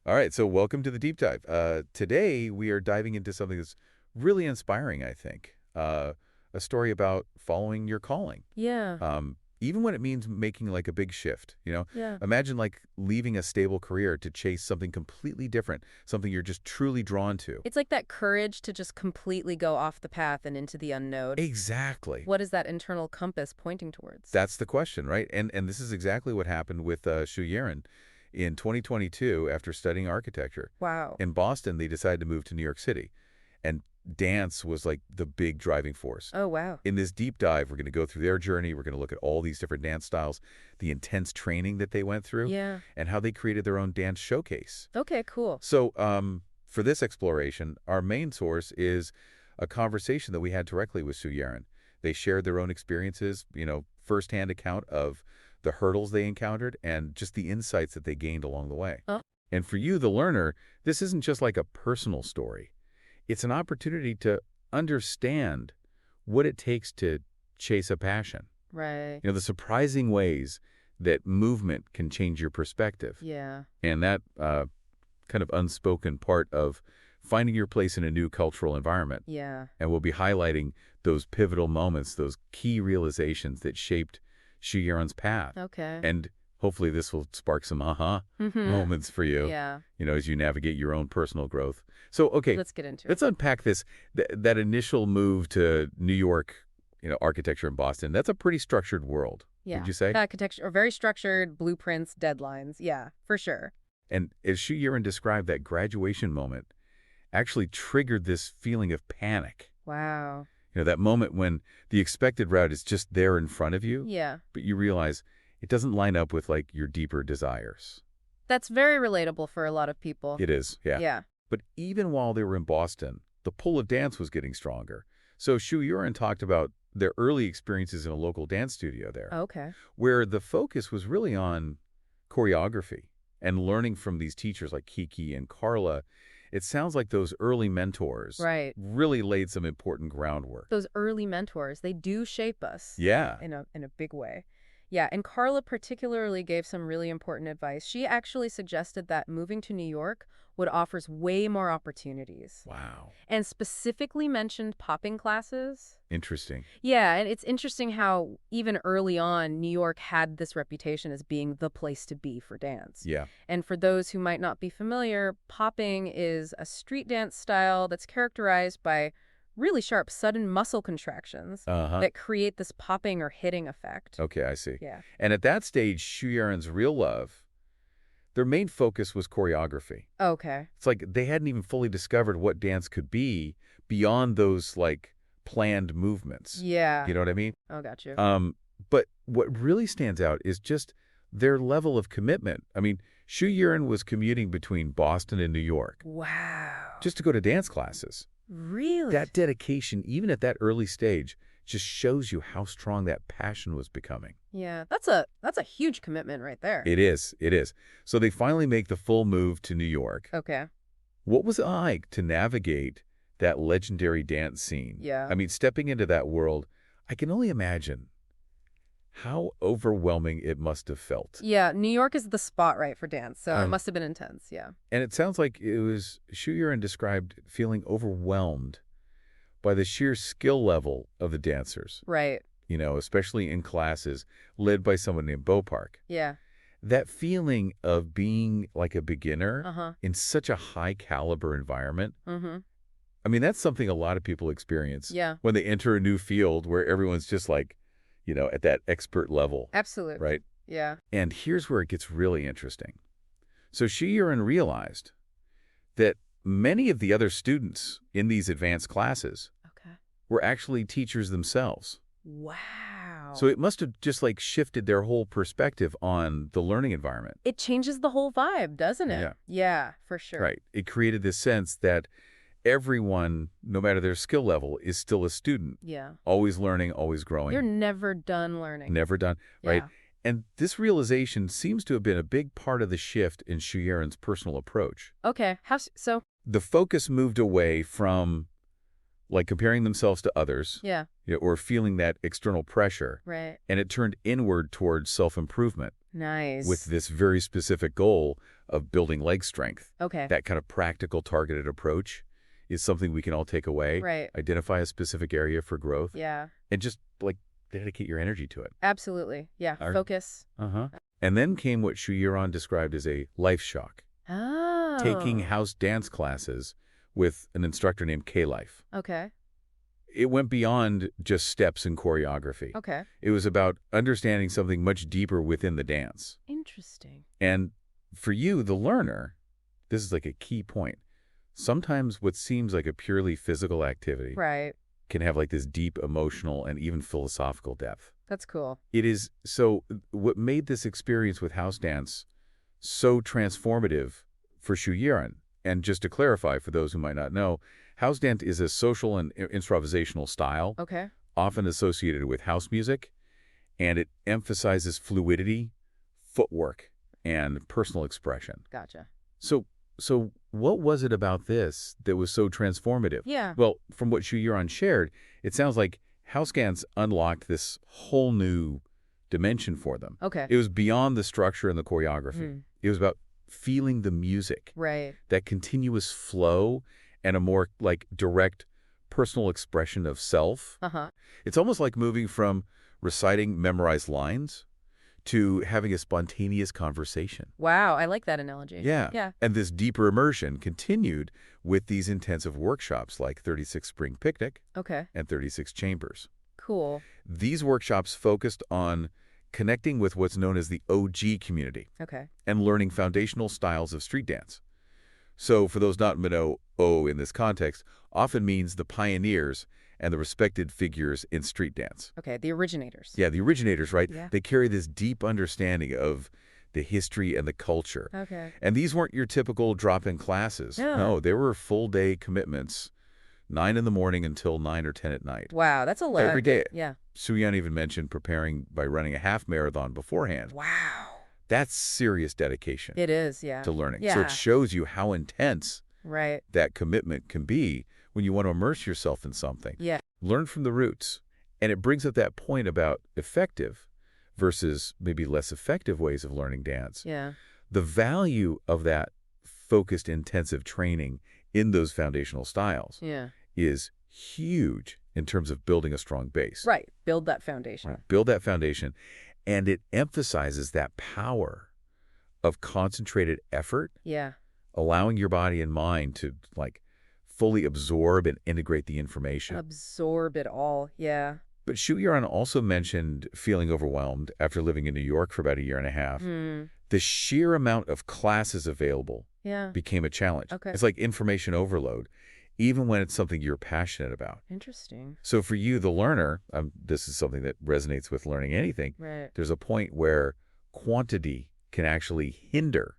All right, so welcome to the deep dive. Today, we are diving into something that's really inspiring, I think. A story about following your calling. Yeah, Even when it means making like a big shift. yeah. Imagine like leaving a stable career to chase something completely different, something you're just truly drawn to. It's like that courage to just completely go off the path and into the unknown. Exactly. What is that internal compass pointing towards? That's the question, right? And this is exactly what happened with Shu Yiran. In 2022, after studying architecture, Wow. in Boston, they decided to move to New York City. And dance was like the big driving force. Oh, wow. In this deep dive, we're going to go through their journey. We're going to look at all these different dance styles, the intense training that they went through, Yeah. and how they created their own dance showcase. Okay, cool. So for this exploration, our main source is a conversation that we had directly with Shu Yiran. They shared their own experiences, firsthand account of the hurdles they encountered and just the insights that they gained along the way. Oh, And for you, the learner, this isn't just like a personal story. It's an opportunity to understand what it takes to chase a passion. right. The surprising ways that movement can change your perspective. Yeah. And that kind of unspoken part of finding your place in a new cultural environment. Yeah. And we'll be highlighting those pivotal moments, those key realizations that shaped Shu Yiran's path. Okay. And hopefully this will spark some aha moments for you, Yeah. as you navigate your own personal growth. So, okay, Let's get into let's it. unpack this. That initial move to New York, architecture in Boston, that's a pretty structured world, Yeah. would you say? Architecture, or very structured, blueprints, deadlines. Yeah, for sure. And as Shu Yiran described, that graduation moment actually triggered this feeling of panic. Wow. That moment when the expected route is just there in front of you, Yeah. but you realize it doesn't line up with like your deeper desires. That's very relatable for a lot of people. It is, yeah. Yeah. But even while they were in Boston, the pull of dance was getting stronger. So Shu Yiran talked about their early experiences in a local dance studio there, Okay. where the focus was really on choreography and learning from these teachers like Kiki and Carla. It sounds like those early mentors Right. really laid some important groundwork. Those early mentors, they do shape us. Yeah. In a big way. Yeah, and Carla particularly gave some really important advice. She actually suggested that moving to New York would offers way more opportunities, Wow. and specifically mentioned popping classes. Interesting. Yeah, and it's interesting how even early on, New York had this reputation as being the place to be for dance. Yeah. And for those who might not be familiar, popping is a street dance style that's characterized by really sharp, sudden muscle contractions Uh-huh. that create this popping or hitting effect. Okay, I see. Yeah. And at that stage, Shu Yiran's real love, their main focus was choreography. Okay. It's like they hadn't even fully discovered what dance could be beyond those like planned movements. Yeah. You know what I mean? Oh, got you. But what really stands out is just their level of commitment. I mean, Shu Yiran was commuting between Boston and New York Wow. just to go to dance classes. Really? That dedication, even at that early stage, just shows you how strong that passion was becoming. Yeah, that's a huge commitment right there. It is. It is. So they finally make the full move to New York. Okay. What was it like to navigate that legendary dance scene? Yeah. I mean, stepping into that world, I can only imagine how overwhelming it must have felt. Yeah, New York is the spot, right, for dance, so it Um, must have been intense, yeah. And it sounds like it was Shu Yiran described feeling overwhelmed by the sheer skill level of the dancers, Right. especially in classes led by someone named Bo Park. Yeah. That feeling of being like a beginner Uh-huh. in such a high caliber environment, Mm-hmm. I mean, that's something a lot of people experience Yeah. when they enter a new field where everyone's just like, at that expert level, Absolutely. right? Yeah. And here's where it gets really interesting. So Shu Yiran realized that many of the other students in these advanced classes Okay. were actually teachers themselves. Wow. So it must have just like shifted their whole perspective on the learning environment. It changes the whole vibe, doesn't it? Yeah. Yeah, for sure. Right. It created this sense that everyone, no matter their skill level, is still a student. Yeah. Always learning, always growing. You're never done learning. Never done. Right. Yeah. And this realization seems to have been a big part of the shift in Shu Yiran's personal approach. Okay. So, The focus moved away from like comparing themselves to others, yeah, or feeling that external pressure, right. and it turned inward towards self-improvement. with Nice. this very specific goal of building leg strength. Okay. That kind of practical, targeted approach is something we can all take away, Right. identify a specific area for growth, Yeah. and just, like, dedicate your energy to it. Absolutely. Yeah. Our- Focus. Uh-huh. And then came what Shu Yiran described as a life shock, taking Oh. house dance classes with an instructor named K-Life. Okay. It went beyond just steps and choreography. Okay. It was about understanding something much deeper within the dance. Interesting. And for you, the learner, this is like a key point. Sometimes what seems like a purely physical activity Right. can have like this deep emotional and even philosophical depth. That's cool. It is so what made this experience with house dance so transformative for Shu Yiran. And just to clarify for those who might not know, house dance is a social and improvisational style, Okay. often associated with house music, and it emphasizes fluidity, footwork, and personal expression. Gotcha. So what was it about this that was so transformative? Yeah. Well, from what Shu Yiran shared, it sounds like house dance unlocked this whole new dimension for them. Okay. It was beyond the structure and the choreography. Mhm. It was about feeling the music, Right. that continuous flow, and a more like direct personal expression of self. Uh-huh. It's almost like moving from reciting memorized lines to having a spontaneous conversation. Wow. I like that analogy. Yeah. Yeah. And this deeper immersion continued with these intensive workshops like 36 Spring Picnic Okay. and 36 Chambers. Cool. These workshops focused on connecting with what's known as the OG community Okay. and learning foundational styles of street dance. So for those not know, O in this context often means the pioneers and the respected figures in street dance. Okay. The originators. Yeah, the originators, right? Yeah. They carry this deep understanding of the history and the culture. Okay. And these weren't your typical drop-in classes. No. No, they were full-day commitments, 9 in the morning until 9 or 10 at night. Wow. That's a lot. Every day. Yeah. Shu Yiran even mentioned preparing by running a half marathon beforehand. Wow. That's serious dedication It is. Yeah. to learning. Yeah. So it shows you how intense Right. that commitment can be when you want to immerse yourself in something. Yeah. Learn from the roots. And it brings up that point about effective versus maybe less effective ways of learning dance. Yeah. The value of that focused, intensive training in those foundational styles Yeah. is huge in terms of building a strong base. Right. Build that foundation. Right. Build that foundation. And it emphasizes that power of concentrated effort, Yeah. allowing your body and mind to like fully absorb and integrate the information. Absorb it all. Yeah. But Shu Yiran also mentioned feeling overwhelmed after living in New York for about a year and a half. The sheer amount of classes available Yeah. became a challenge. Okay. It's like information overload, even when it's something you're passionate about. Interesting. So for you, the learner, this is something that resonates with learning anything, Right. there's a point where quantity can actually hinder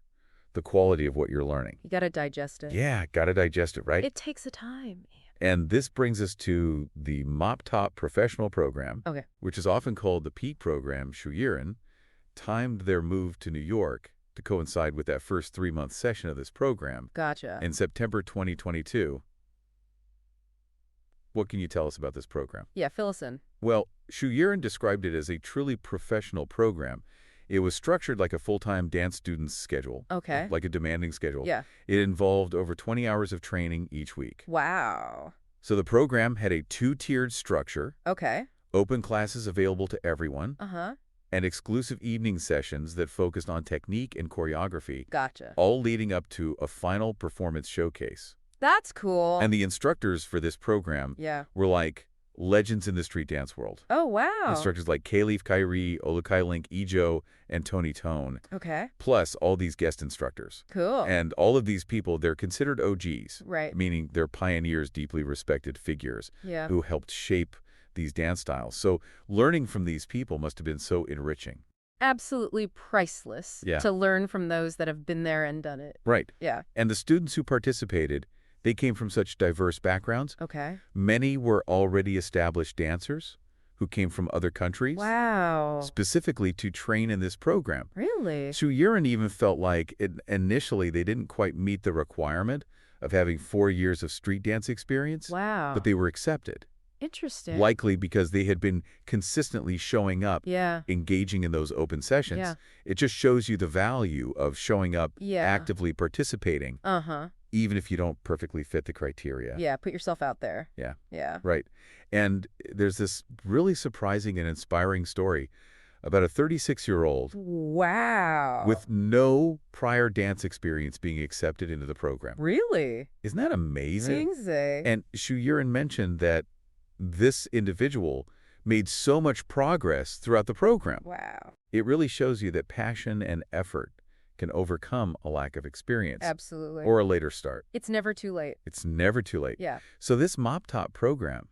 the quality of what you're learning. You got to digest it. Yeah, got to digest it, right? It takes a time. And this brings us to the Mop Top Professional Program, Okay. which is often called the Peak Program. Shu Yiran timed their move to New York to coincide with that first 3-month session of this program Gotcha. in September 2022. What can you tell us about this program? Yeah. Fill us in. Well, Shu Yiran described it as a truly professional program. It was structured like a full-time dance student's schedule. Okay. Like a demanding schedule. Yeah. It involved over 20 hours of training each week. Wow. So the program had a 2-tiered structure, Okay. open classes available to everyone, Uh-huh. and exclusive evening sessions that focused on technique and choreography, Gotcha. all leading up to a final performance showcase. That's cool. And the instructors for this program Yeah. were like legends in the street dance world. Oh, wow. Instructors like Kaleef Kyrie, Olukai Link Ijo, and Tony Tone, Okay. plus all these guest instructors. Cool. And all of these people, they're considered OGs, Right. meaning they're pioneers, deeply respected figures Yeah. who helped shape these dance styles. So learning from these people must have been so enriching. Absolutely priceless Yeah. to learn from those that have been there and done it. Right. Yeah. And the students who participated, they came from such diverse backgrounds. Okay. Many were already established dancers who came from other countries, Wow. specifically to train in this program. Really? Shu Yiran even felt like initially they didn't quite meet the requirement of having 4 years of street dance experience, Wow. but they were accepted. Interesting. likely because they had been consistently showing up, Yeah. engaging in those open Yeah. sessions. It just shows you the value of showing up, Yeah. actively participating, Uh-huh. even if you don't perfectly fit the criteria. Yeah, put yourself out there. Yeah, Yeah. right. And there's this really surprising and inspiring story about a 36-year-old Wow. with no prior dance experience being accepted into the program. Really? Isn't that amazing? Zingzi. And Shu Yiran mentioned that this individual made so much progress throughout the program. Wow. It really shows you that passion and effort can overcome a lack of experience Absolutely. or a later start. It's never too late. It's never too late. Yeah. So this Mop Top program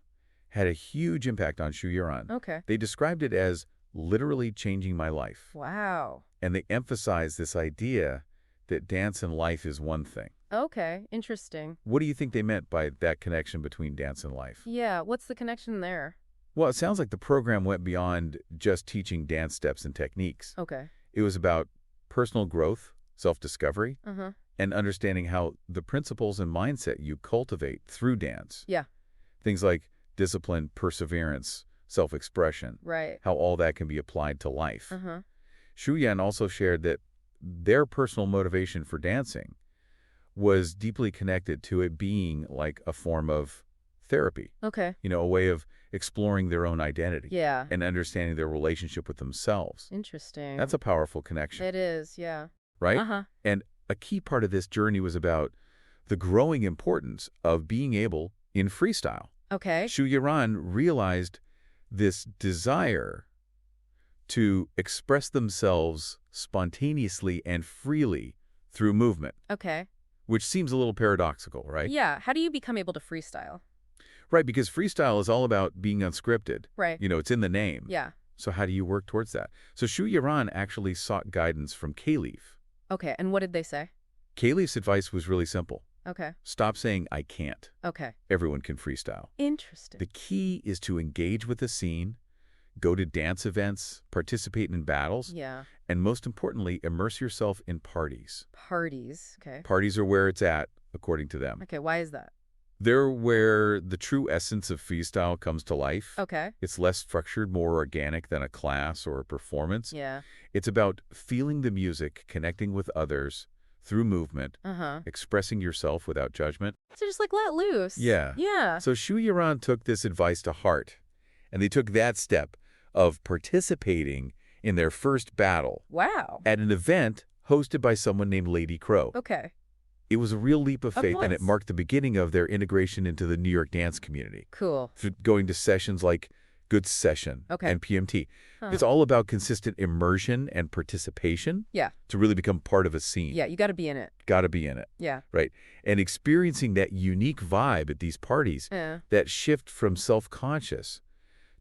had a huge impact on Shu Yiran. Okay. They described it as literally changing my life. Wow. And they emphasized this idea that dance and life is one thing. Okay. Interesting. What do you think they meant by that connection between dance and life? Yeah. What's the connection there? Well, it sounds like the program went beyond just teaching dance steps and techniques. Okay. It was about personal growth, self-discovery, Uh-huh. and understanding how the principles and mindset you cultivate through dance, Yeah. things like discipline, perseverance, self-expression, Right. how all that can be applied to life. Uh-huh. Shu Yan also shared that their personal motivation for dancing was deeply connected to it being like a form of therapy, Okay. a way of exploring their own identity Yeah. and understanding their relationship with themselves. Interesting. That's a powerful connection, It is, yeah. right? Uh-huh. And a key part of this journey was about the growing importance of being able in freestyle. Okay. Shu Yiran realized this desire to express themselves spontaneously and freely through movement, Okay. which seems a little paradoxical, right? Yeah. How do you become able to freestyle? Right, because freestyle is all about being unscripted. Right. It's in the name. Yeah. So how do you work towards that? So Shu Yiran actually sought guidance from K-Leaf. Okay. And what did they say? K-Leaf's advice was really simple. Okay. Stop saying, I can't. Okay. Everyone can freestyle. Interesting. The key is to engage with the scene, go to dance events, participate in battles, Yeah. and most importantly, immerse yourself in parties. Parties. Okay. Parties are where it's at, according to them. Okay. Why is that? They're where the true essence of freestyle comes to life. Okay. It's less structured, more organic than a class or a performance. Yeah. It's about feeling the music, connecting with others through movement, Uh-huh. expressing yourself without judgment. So just like let loose. Yeah. Yeah. So Shu Yiran took this advice to heart, and they took that step of participating in their first battle Wow. at an event hosted by someone named Lady Crow. Okay. It was a real leap of faith, and it course. marked the beginning of their integration into the New York dance community, Cool. through going to sessions like Good Session Okay. and PMT. Huh. It's all about consistent immersion and participation Yeah. to really become part of a scene. Yeah. You got to be in it. Got to be in it, Yeah. right? And experiencing that unique vibe at these parties, Yeah. that shift from self-conscious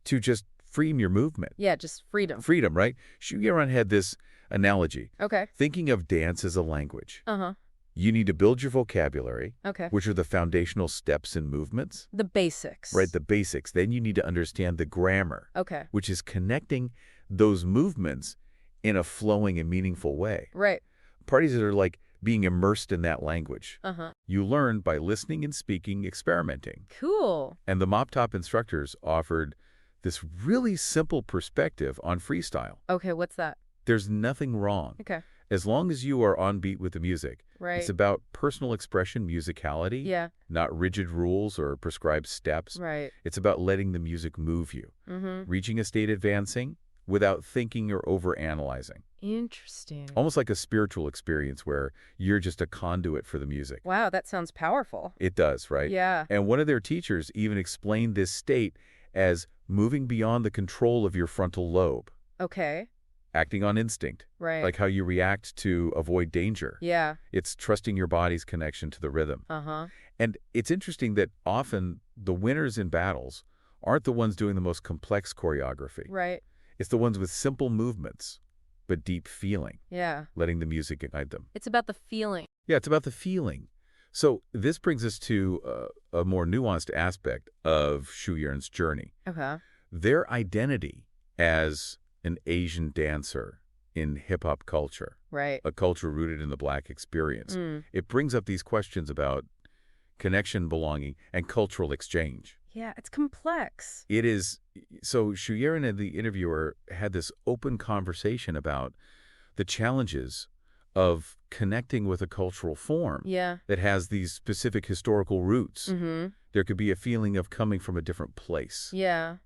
to just freeing your movement. Yeah. Just freedom. Freedom, right? Shu Yiran had this analogy, Okay. thinking of dance as a language. Uh-huh. You need to build your vocabulary, Okay. which are the foundational steps and movements, The basics. right? The basics. Then you need to understand the grammar, Okay. which is connecting those movements in a flowing and meaningful way. Right. Parties that are like being immersed in that language. Uh-huh. You learn by listening and speaking, experimenting. Cool. And the Mop Top instructors offered this really simple perspective on freestyle. Okay. What's that? There's nothing wrong. Okay. As long as you are on beat with the music. Right. It's about personal expression, musicality, Yeah. not rigid rules or prescribed steps. Right. It's about letting the music move you, Mm-hmm. reaching a state advancing without thinking or overanalyzing. Interesting. Almost like a spiritual experience where you're just a conduit for the music. Wow. That sounds powerful. It does, right? Yeah. And one of their teachers even explained this state as moving beyond the control of your frontal lobe, Okay. acting on instinct, Right. like how you react to avoid danger. Yeah. It's trusting your body's connection to the rhythm. Uh-huh. And it's interesting that often the winners in battles aren't the ones doing the most complex choreography. Right. It's the ones with simple movements, but deep feeling, Yeah. letting the music guide them. It's about the feeling. Yeah, it's about the feeling. So this brings us to a more nuanced aspect of Shu Yiran's journey. Okay. Their identity as an Asian dancer in hip-hop culture, Right. a culture rooted in the Black experience. Mm. It brings up these questions about connection, belonging, and cultural exchange. Yeah, it's complex. It is. So Shu Yiran and the interviewer had this open conversation about the challenges of connecting with a cultural form Yeah. that has these specific historical roots. Mm-hmm. There could be a feeling of coming from a different place, Yeah.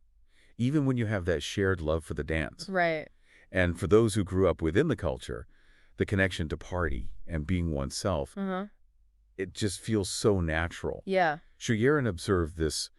even when you have that shared love for the dance. Right. And for those who grew up within the culture, the connection to party and being oneself, Uh-huh. it just feels so natural. Yeah. Shu Yiran observed this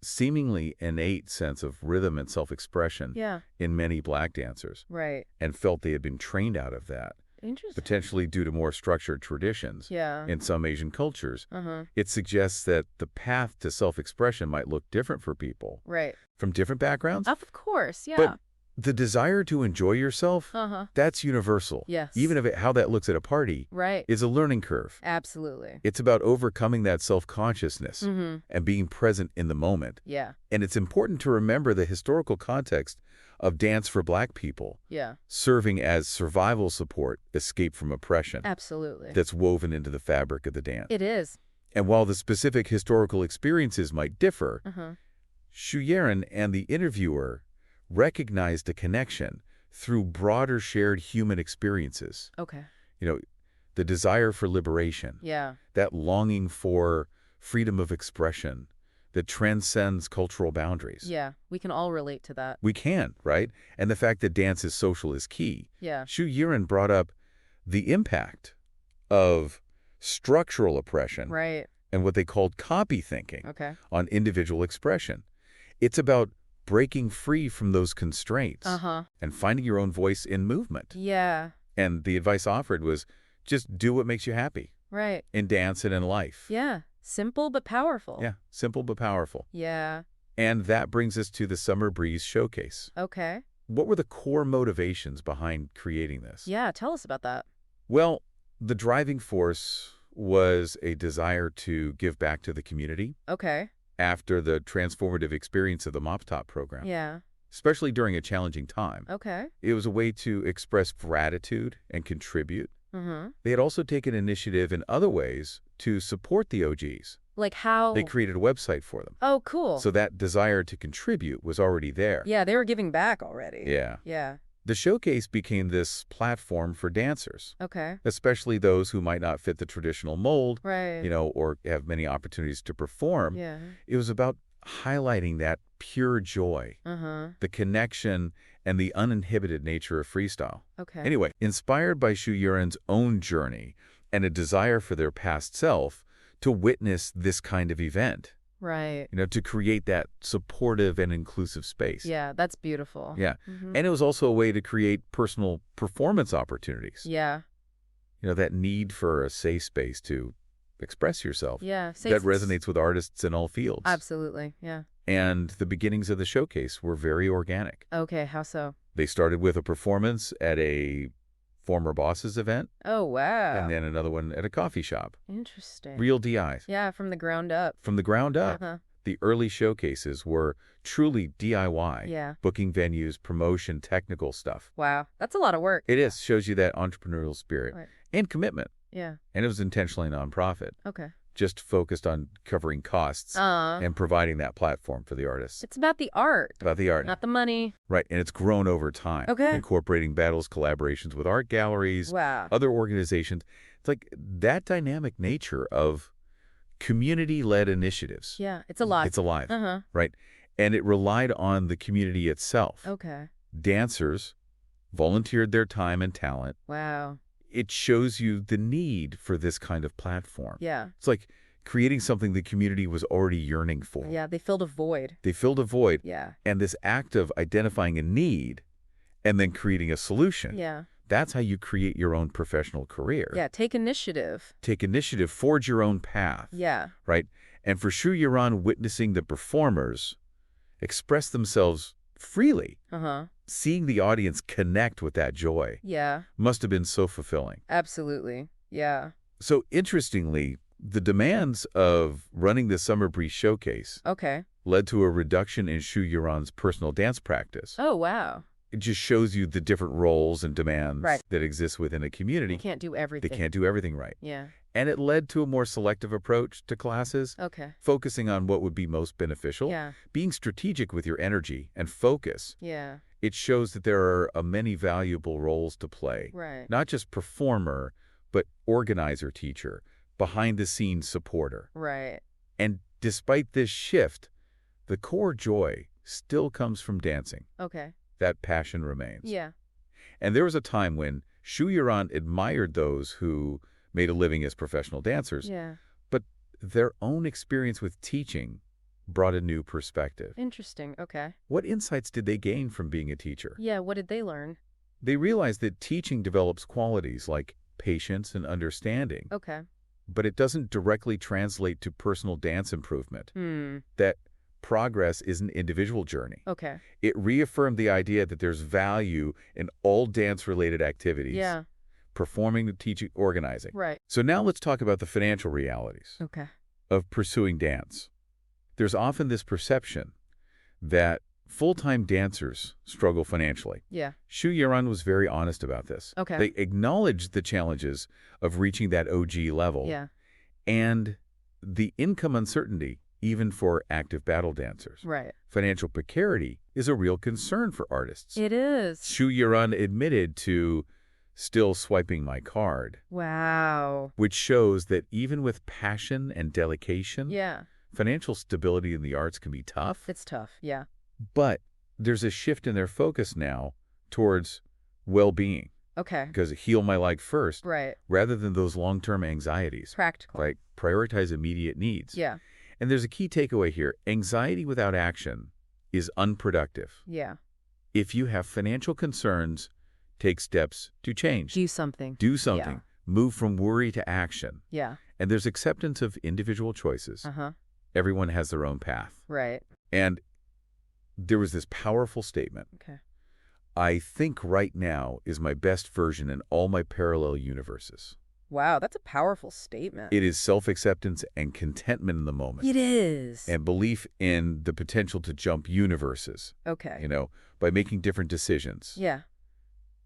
seemingly innate sense of rhythm and self-expression Yeah. in many black dancers Right. and felt they had been trained out of that, Interesting. potentially due to more structured traditions. Yeah. In some Asian cultures, Uh-huh. it suggests that the path to self-expression might look different for people Right. from different backgrounds, Of course, yeah. but the desire to enjoy yourself, Uh-huh. that's universal. Yes. Even if how that looks at a party Right. is a learning curve. Absolutely. It's about overcoming that self-consciousness Mm-hmm. and being present in the moment. Yeah. And it's important to remember the historical context of dance for black people, Yeah. serving as survival support, escape from oppression, Absolutely. that's woven into the fabric of the dance. It is. And while the specific historical experiences might differ, Uh-huh. Shu Yiran and the interviewer recognized a connection through broader shared human experiences. Okay. You know, the desire for liberation, Yeah. that longing for freedom of expression that transcends cultural boundaries. Yeah. We can all relate to that. We can, right? And the fact that dance is social is key. Yeah. Shu Yiran brought up the impact of structural oppression Right. and what they called copy thinking Okay. on individual expression. It's about breaking free from those constraints Uh-huh. and finding your own voice in movement. Yeah. And the advice offered was just do what makes you happy Right. in dance and in life. Yeah. Simple but powerful. Yeah, simple but powerful. Yeah. And that brings us to the Summer Breeze Showcase. Okay. What were the core motivations behind creating this? Yeah. Tell us about that. Well, the driving force was a desire to give back to the community Okay. after the transformative experience of the Mop Top program, Yeah. especially during a challenging time. Okay. It was a way to express gratitude and contribute. Mm-hmm. They had also taken initiative in other ways to support the OGs. Like how? They created a website for them. Oh, cool. So that desire to contribute was already there. Yeah, they were giving back already. Yeah. Yeah. The showcase became this platform for dancers, Okay. especially those who might not fit the traditional mold, Right. or have many opportunities to perform. Yeah. It was about highlighting that pure joy, Uh-huh. the connection, and the uninhibited nature of freestyle. Okay. Anyway, inspired by Shu Yiran's own journey and a desire for their past self to witness this kind of event, Right. to create that supportive and inclusive space. Yeah, that's beautiful. Yeah. Mm-hmm. And it was also a way to create personal performance opportunities. Yeah. That need for a safe space to express yourself. Yeah. That resonates with artists in all fields. Absolutely. Yeah. And the beginnings of the showcase were very organic. Okay. How so? They started with a performance at a former boss's event, Oh, wow. and then another one at a coffee shop. Interesting. Real DIs. Yeah, from the ground up. From the ground up. Uh-huh. The early showcases were truly DIY. Yeah. Booking venues, promotion, technical stuff. Wow. That's a lot of work. It is. Shows you that entrepreneurial spirit Right. and commitment. Yeah. And it was intentionally nonprofit, Okay. just focused on covering costs and providing that platform for the artists. It's about the art, About the art. not the money. Right. And it's grown over time. Okay. Incorporating battles, collaborations with art galleries, Wow. other organizations. It's like that dynamic nature of community-led initiatives. Yeah. It's alive. It's alive. Uh-huh. Right. And it relied on the community itself. Okay. Dancers volunteered their time and talent. Wow. It shows you the need for this kind of platform. Yeah. It's like creating something the community was already yearning for. Yeah. They filled a void. They filled a void. Yeah. And this act of identifying a need and then creating a solution, Yeah. that's how you create your own professional career. Yeah. Take initiative. Take initiative, forge your own path. Yeah. Right? And for Shu Yiran, witnessing the performers express themselves freely, Uh-huh. seeing the audience connect with that joy Yeah. must have been so fulfilling. Absolutely. Yeah. So interestingly, the demands of running the Summer Breeze Showcase Okay. led to a reduction in Shu Yiran's personal dance practice. Oh, wow. It just shows you the different roles and demands Right. that exist within a community. You can't do They everything. can't do everything right. Yeah. And it led to a more selective approach to classes, Okay. focusing on what would be most beneficial, Yeah. being strategic with your energy and focus. Yeah. It shows that there are many valuable roles to play, Right. not just performer, but organizer teacher, behind-the-scenes supporter. Right. And despite this shift, the core joy still comes from dancing. Okay. That passion remains. Yeah. And there was a time when Shu Yiran admired those who made a living as professional dancers, Yeah. but their own experience with teaching brought a new perspective. Interesting. Okay. What insights did they gain from being a teacher? Yeah. What did they learn? They realized that teaching develops qualities like patience and understanding, Okay. but it doesn't directly translate to personal dance improvement. Hmm. That progress is an individual journey. Okay. It reaffirmed the idea that there's value in all dance-related activities, Yeah. performing, teaching, organizing. Right. So now let's talk about the financial realities Okay. of pursuing dance. There's often this perception that full-time dancers struggle financially. Yeah. Shu Yiran was very honest about this. Okay. They acknowledged the challenges of reaching that OG level Yeah. and the income uncertainty, even for active battle dancers. Right. Financial precarity is a real concern for artists. It is. Shu Yiran admitted to still swiping my card, Wow. which shows that even with passion and dedication, Yeah. financial stability in the arts can be tough. It's tough. Yeah. But there's a shift in their focus now towards well-being, Okay. because heal my leg first, Right. rather than those long-term anxieties. Practical. Like prioritize immediate needs. Yeah. And there's a key takeaway here. Anxiety without action is unproductive. Yeah. If you have financial concerns, take steps to change. Do something. Do something. Move from worry to action. Yeah. And there's acceptance of individual choices. Uh-huh. Everyone has their own path. Right. And there was this powerful statement. Okay. I think right now is my best version in all my parallel universes. Wow, that's a powerful statement. It is self-acceptance and contentment in the moment. It is. And belief in the potential to jump universes, Okay. by making different decisions. Yeah.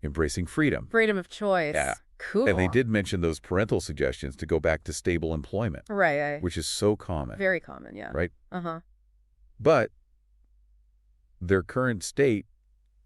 Embracing freedom. Freedom of choice. Yeah. Cool. And they did mention those parental suggestions to go back to stable employment, Right. which is so common, Very common, yeah. right? Uh-huh. But their current state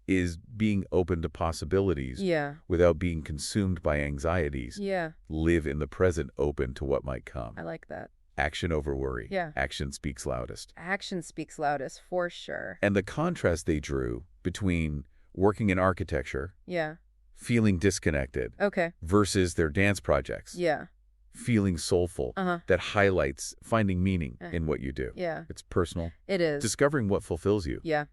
is being open to possibilities Yeah. without being consumed by anxieties. Yeah. Live in the present, open to what might come. I like that. Action over worry. Yeah. Action speaks loudest. Action speaks loudest, for sure. And the contrast they drew between working in architecture, Yeah. feeling disconnected, Okay. versus their dance projects, Yeah. feeling soulful, Uh-huh. that highlights finding meaning Uh, in what you do. Yeah. It's personal. It is. Discovering what fulfills you. Yeah.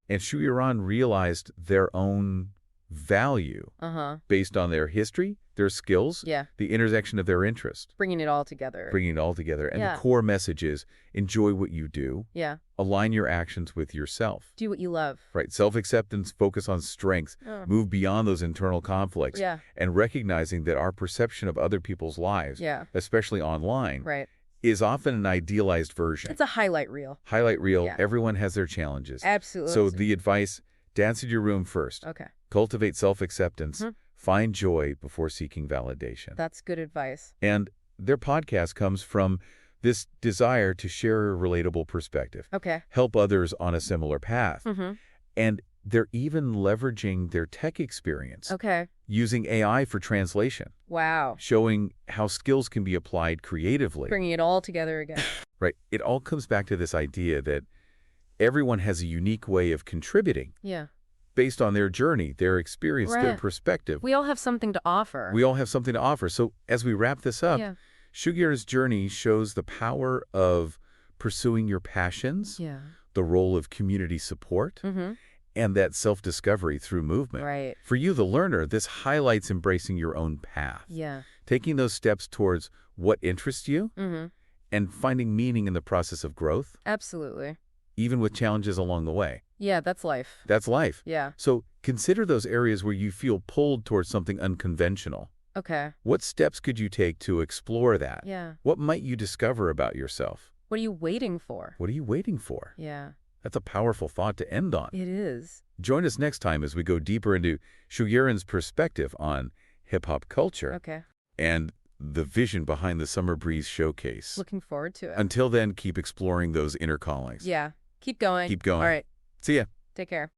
And Shu Yiran realized their own value Uh-huh. based on their history, their skills, Yeah. the intersection of their interest, Bringing it all together. bringing it all together. And Yeah. the core message is enjoy what you do, Yeah. align your actions with yourself. Do what you love. Right? Self-acceptance, focus on strengths, Oh. move beyond those internal conflicts, Yeah. and recognizing that our perception of other people's lives, Yeah. especially online, Right. is often an idealized version. It's a highlight reel. Highlight reel, Yeah. everyone has their challenges. Absolutely. So the advice, dance in your room first. Okay. Cultivate self-acceptance. Mhm. Find joy before seeking validation. That's good advice. And their podcast comes from this desire to share a relatable perspective, Okay. help others on a similar path. Mm-hmm. And they're even leveraging their tech experience, Okay. using AI for translation, Wow. showing how skills can be applied creatively. Bringing it all together again. Right? It all comes back to this idea that everyone has a unique way of contributing Yeah. based on their journey, their experience, their Right. perspective. We all have something to offer. We all have something to offer. So as we wrap this up, Yeah. Shu Yiran's journey shows the power of pursuing your passions, Yeah. the role of community support, Mm-hmm. and that self-discovery through movement. Right. For you, the learner, this highlights embracing your own path, Yeah. taking those steps towards what interests you, Mm-hmm. and finding meaning in the process of growth, Absolutely. even with challenges along the way. Yeah, that's life. That's life. Yeah. So consider those areas where you feel pulled towards something unconventional. Okay. What steps could you take to explore that? Yeah. What might you discover about yourself? What are you waiting for? What are you waiting for? Yeah. That's a powerful thought to end on. It is. Join us next time as we go deeper into Shu Yiran's perspective on hip-hop culture Okay. and the vision behind the Summer Breeze showcase. Looking forward to it. Until then, keep exploring those inner callings. Yeah. Keep going. Keep All going. right. See ya. Take care.